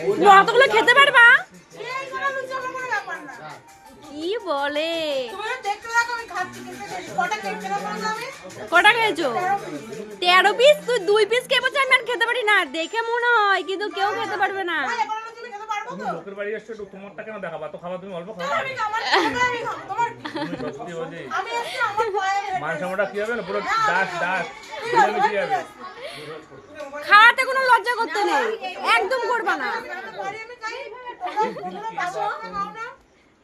অতগুলো খেতে পারবা? কি বলে? কটা খেয়েছো? 13 পিস? তুই 2 পিস খেয়ে বলছিস আমি আর খেতে পারি না। দেখে মনে হয় কিন্তু কেউ খেতে পারবে না। লোকের বাড়ি এসছো তোমারটা কেন দেখাবা? তো খাবার তুমি অল্প খাও। মাংসটা কি হবে না পুরো ডাস ডাস কি হবে? খাওয়াতে কোনো লজ্জা করতে নেই, একদম করবা না।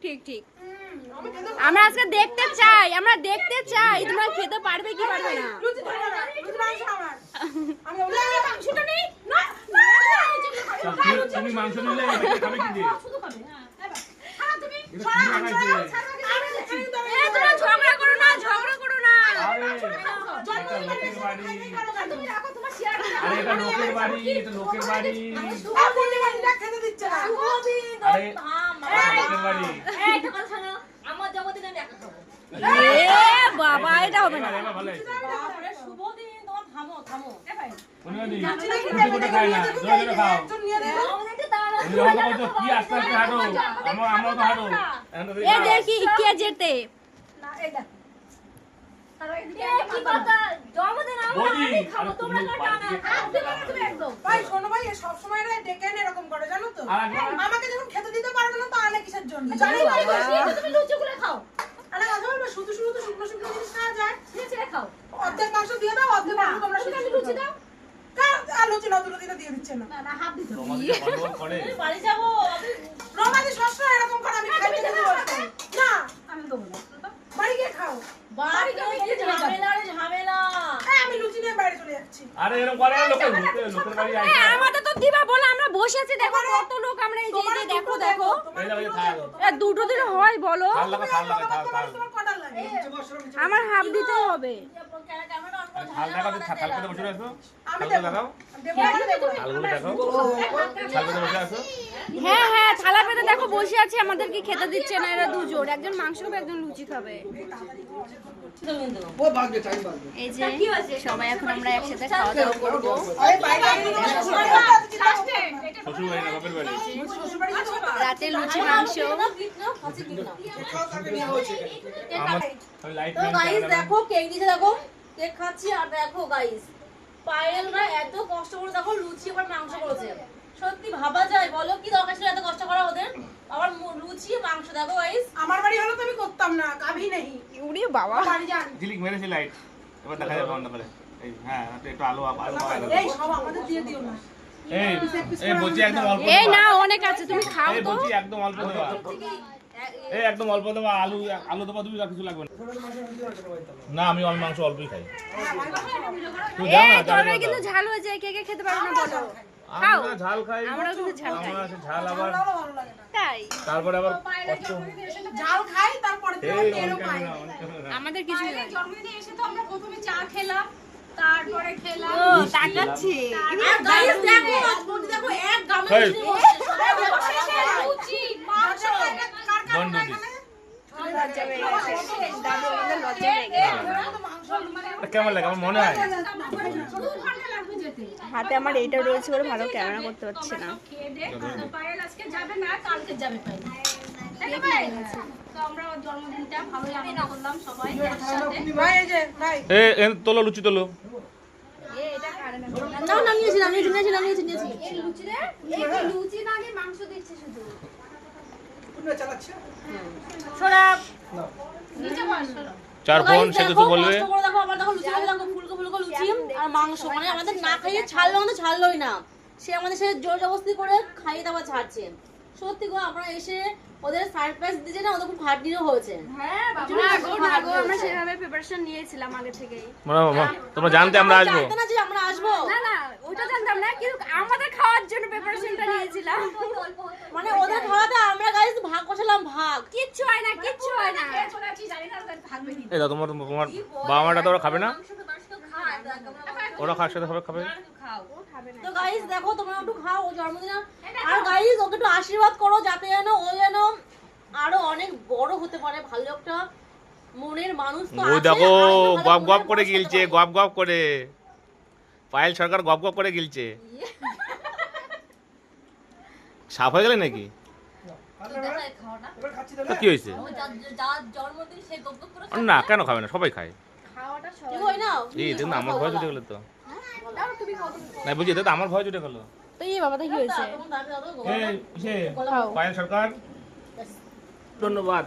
ঠিক ঠিক। আমরা আজকে দেখতে চাই তোমরা খেতে পারবে কি পারবে না। তুমি মাংস নিলে খাবে কি দিয়ে? তোমরা ঝগড়া করো না। আরে এটা লোকের বাড়ি। লোকের বাড়ি। বাবা এটা হবে না। দেখি কে যেতে। আমাকে যখন খেতে দিতে পারবে না তাহলে কিসের জন্য? শুধু শুধু তো শুকনো শুকনো জিনিস খাওয়া যায়। অর্ধেক মাংস দিয়ে দাও, অর্ধেক মাংস তোমরা লুচি দাও। লুচি না দুটো দিনে দিয়ে দিচ্ছে না। হাত দিতে বাড়ি যাবো। রমাদি সবসময় এরকম করে আমি খাইতে দেব না। আমি দেবো না। বাড়ি গিয়ে খাও। বাড়ি গিয়ে ঝামেলা। আমি লুচি নিয়ে বাইরে চলে যাচ্ছি। আরে এরকম করে লোকের বাড়ি আইছে। আমাদের তো দিবা বলে আমরা বসে আছি। দেখো কত লোক আমরা এই যে দেখো। দুটো দিলে হয় বলো? থাল আমার হাফ দিতে হবে। হ্যাঁ থালা পেতে দেখো বসে আছে, আমাদেরকে খেতে দিচ্ছে না এরা দুজন। একজন মাংস খাবে, একজন লুচি খাবে। এই যে সবাই এখন আমরা একসাথে খাওয়া দাওয়া করবো। রাতে লুচি মাংস। দেখো কেক দিচ্ছে, দেখো কেক খাচ্ছি। আর দেখো গাইস পায়েল ভাই এত কষ্ট করে দেখো লুচি আবার মাংস করেছে। সত্যি ভাবা যায় বলো কি দরকার ছিল এত কষ্ট করা ওদের? আবার লুচি মাংস দেখো গাইস। আমার বাড়ি হলো তো আমি করতাম না, কাভি নেই। উড়ি বাবা বাড়ি যান। ঝিলিক মেরেছি লাইট। এবার দেখা যাবে বন্ধ করে। এই হ্যাঁ একটু আলু এই সব আমাদের দিয়ে দিও না। এই বলছি একদম অল্প। এই না অনেক আছে, তুমি খাও তো। বলছি একদম অল্প দেবা। এই একদম অল্প দেবা। আলু দেবা, তুমি আর কিছু লাগবে না। আমি মাংস অল্পই খাই। তুই দাও না। তরকারি কিন্তু ঝাল হয়ে যায়, কে কে খেতে পারবে না বলো? খাও। আমরা ঝাল খাই। আমরা কিন্তু ঝাল খাই। আমরা ঝাল আবার তাই তারপরে আবার কষ্ট। ঝাল খাই তারপরে তেলও খাই। আমাদের কিছু না। জন্মদিনে এসে তো আমরা প্রথমে চা খেলাম, তারপরে খেলাম। ও তাকাচ্ছি। আর গাইস দেখো দেখো এক গামলা লুচি মাংস বন্ধুদি লজ্জা কেমন লাগে আমার মনে হয়। হাতে আমার এইটা রয়েছে বলে ভালো ক্যামেরা করতে পারছি না। পায়েল আজকে যাবে না, কালকে যাবে পায়েল। তো আমরা জন্মদিনটা ভালোই আনন্দ করলাম সবাই একসাথে। ভাই এই যে ভাই এ তোলো লুচি তোলো। না না নিয়েছি লুচি না আগে মাংস দিচ্ছে শুধু। সরাব চার বোন সে কিছু বলবে। দেখো আমার দেখো লুচি দেখো ফুলকো লুচি আর মাংস। মানে আমাদের না খাইয়ে ছাড়লোই না। সে আমাদের সাথে জোর জবরদস্তি করে খাইয়ে দাওয়া ছাড়ছে। সত্যি গো আমরা এসে ওদের সারপ্রাইজ দিয়েছে না, ওদের খুব হার্ডডিরও হয়েছে। হ্যাঁ বাবা আমরা সেভাবে প্রিপারেশন নিয়েছিলাম আগে থেকেই। তোমরা জানতে আমরা আসবো না যে আমরা আসবো না ওটা জানতাম না, কিন্তু আমাদের খাওয়ার জন্য প্রিপারেশনটা নিয়েছিলাম। মানে ওদের খাওয়াতে আমরা গাইস ভাগ বসালাম ভাগ। কিচ্ছু হয় না এই দাও তোমার বাবা মাটা তো ওরা খাবে না। ওরা খাওয়ার সাথে খাবে। তো গাইস দেখো তোমরা একটু খাও, ও জন্মদিন। আর গাইস ওকে একটু আশীর্বাদ করো যাতে যেন ও যেন আরো অনেক বড় হতে পারে, ভালো একটা মনের মানুষ তো আছে। ওই দেখো গপ গপ করে গিলছে, গপ গপ করে। পায়েল সরকার গপ গপ করে গিলছে। সাফ হয়ে গেলে নাকি? তো কি হয়েছে? না কেন খাবে না, সবাই খায়। এই দেখুন আমার ভয় জুটে গেলো তো। না বুঝি দাদা আমার ভয় জুটে গেলো। তো এই বাবা তো কি হয়েছে? পায়েল সরকার ধন্যবাদ।